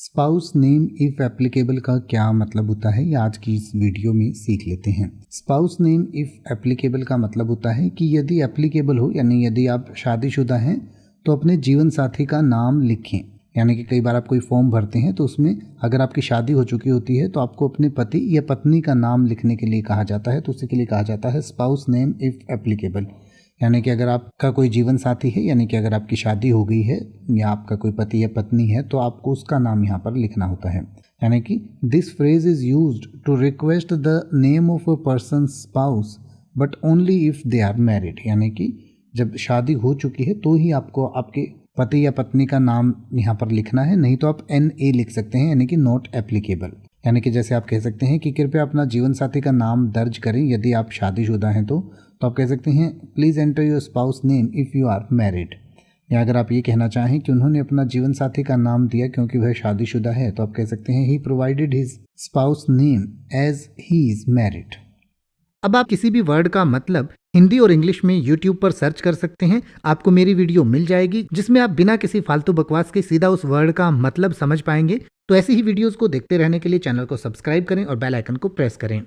Spouse name if applicable का क्या मतलब होता है, ये आज की इस वीडियो में सीख लेते हैं। स्पाउस नेम इफ एप्लीकेबल का मतलब होता है कि यदि एप्लीकेबल हो, यानी यदि आप शादीशुदा हैं तो अपने जीवन साथी का नाम लिखें। यानी कि कई बार आप कोई फॉर्म भरते हैं तो उसमें अगर आपकी शादी हो चुकी होती है तो आपको अपने पति या पत्नी का नाम लिखने के लिए कहा जाता है, तो उसी के लिए कहा जाता है स्पाउस नेम इफ एप्लीकेबल। यानी कि अगर आपका कोई जीवन साथी है, यानी कि अगर आपकी शादी हो गई है या आपका कोई पति या पत्नी है, तो आपको उसका नाम यहाँ पर लिखना होता है। यानी कि this phrase is used to request the name of a person spouse but only if they are married. यानी कि जब शादी हो चुकी है तो ही आपको आपके पति या पत्नी का नाम यहाँ पर लिखना है, नहीं तो आप NA लिख सकते हैं, यानी कि नॉट एप्लीकेबल। यानी कि जैसे आप कह सकते हैं कि कृपया अपना जीवन साथी का नाम दर्ज करें यदि आप शादीशुदा हैं तो आप कह सकते हैं please enter your spouse name if you are married. या अगर आप ये कहना चाहें कि उन्होंने अपना जीवन साथी का नाम दिया क्योंकि वह शादीशुदा है, तो आप कह सकते हैं he provided his spouse name as he is married. अब आप किसी भी वर्ड का मतलब हिंदी और इंग्लिश में YouTube पर सर्च कर सकते हैं, आपको मेरी वीडियो मिल जाएगी जिसमें आप बिना किसी फालतू बकवास के सीधा उस वर्ड का मतलब समझ पाएंगे। तो ऐसी ही वीडियोस को देखते रहने के लिए चैनल को सब्सक्राइब करें और बेल आइकन को प्रेस करें।